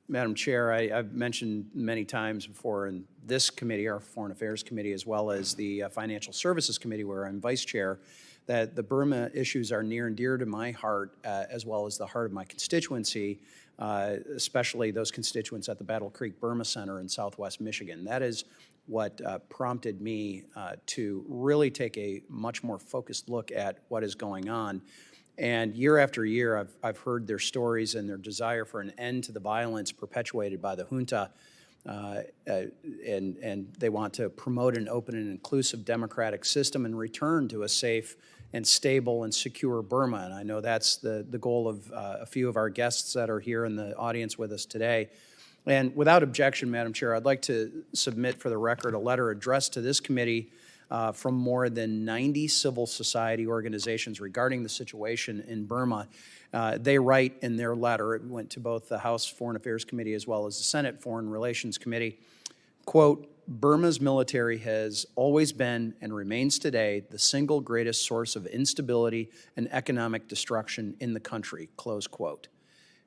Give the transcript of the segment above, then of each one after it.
Madam Chair, I've mentioned many times before in this committee, our Foreign Affairs Committee, as well as the Financial Services Committee, where I'm Vice Chair, that the Burma issues are near and dear to my heart, as well as the heart of my constituency, especially those constituents at the Battle Creek Burma Center in Southwest Michigan. That is what prompted me to really take a much more focused look at what is going on. And year after year, I've heard their stories and their desire for an end to the violence perpetuated by the junta, and they want to promote an open and inclusive democratic system and return to a safe and stable and secure Burma. And I know that's the goal of a few of our guests that are here in the audience with us today. And without objection, Madam Chair, I'd like to submit for the record a letter addressed to this committee from more than 90 civil society organizations regarding the situation in Burma. They write in their letter, it went to both the House Foreign Affairs Committee as well as the Senate Foreign Relations Committee, quote, "Burma's military has always been and remains today the single greatest source of instability and economic destruction in the country," close quote.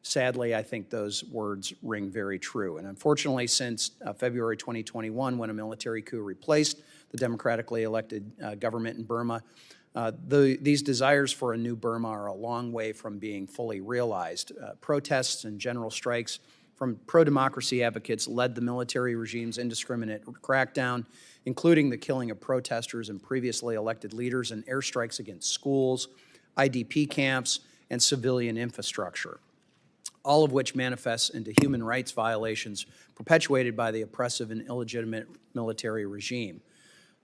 Sadly, I think those words ring very true. And unfortunately, since February 2021, when a military coup replaced the democratically elected government in Burma, these desires for a new Burma are a long way from being fully realized. Protests and general strikes from pro-democracy advocates led the military regime's indiscriminate crackdown, including the killing of protesters and previously elected leaders and airstrikes against schools, IDP camps, and civilian infrastructure, all of which manifests into human rights violations perpetuated by the oppressive and illegitimate military regime.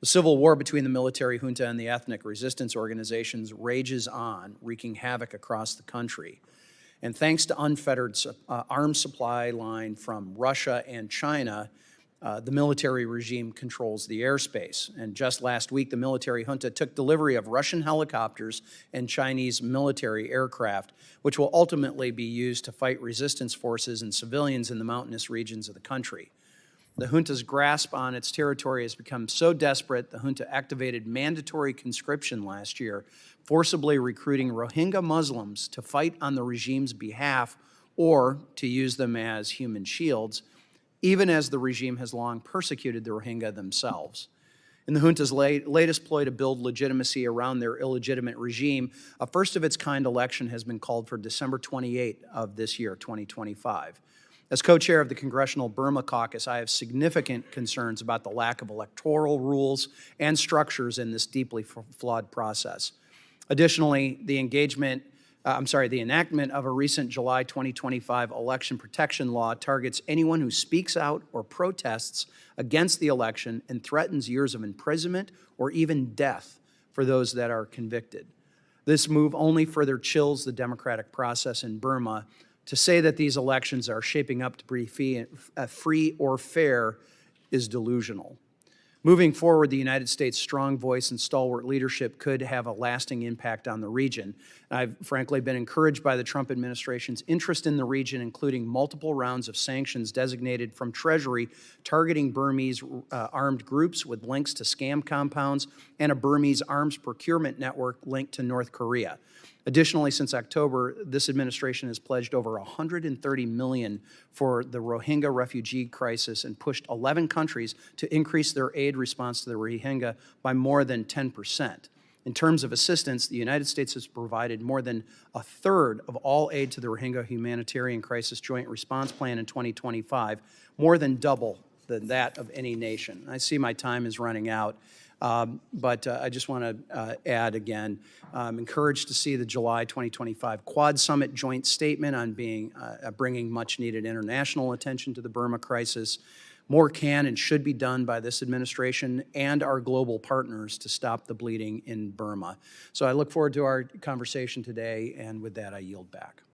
The civil war between the military junta and the ethnic resistance organizations rages on, wreaking havoc across the country. And thanks to unfettered arms supply line from Russia and China, the military regime controls the airspace. And just last week, the military junta took delivery of Russian helicopters and Chinese military aircraft, which will ultimately be used to fight resistance forces and civilians in the mountainous regions of the country. The junta's grasp on its territory has become so desperate, the junta activated mandatory conscription last year, forcibly recruiting Rohingya Muslims to fight on the regime's behalf or to use them as human shields, even as the regime has long persecuted the Rohingya themselves. In the junta's latest ploy to build legitimacy around their illegitimate regime, a first-of-its-kind election has been called for December 28 of this year, 2025. As co-chair of the Congressional Burma Caucus, I have significant concerns about the lack of electoral rules and structures in this deeply flawed process. Additionally, the enactment of a recent July 2025 election protection law targets anyone who speaks out or protests against the election and threatens years of imprisonment or even death for those that are convicted. This move only further chills the democratic process in Burma. To say that these elections are shaping up to be free or fair is delusional. Moving forward, the United States' strong voice and stalwart leadership could have a lasting impact on the region. I've frankly been encouraged by the Trump administration's interest in the region, including multiple rounds of sanctions designated from Treasury targeting Burmese armed groups with links to scam compounds and a Burmese arms procurement network linked to North Korea. Additionally, since October, this administration has pledged over $130 million for the Rohingya refugee crisis and pushed 11 countries to increase their aid response to the Rohingya by more than 10%. In terms of assistance, the United States has provided more than a third of all aid to the Rohingya Humanitarian Crisis Joint Response Plan in 2025, more than double that of any nation. I see my time is running out. But I just want to add again, I'm encouraged to see the July 2025 Quad Summit joint statement on bringing much-needed international attention to the Burma crisis. More can and should be done by this administration and our global partners to stop the bleeding in Burma. So I look forward to our conversation today, and with that, I yield back.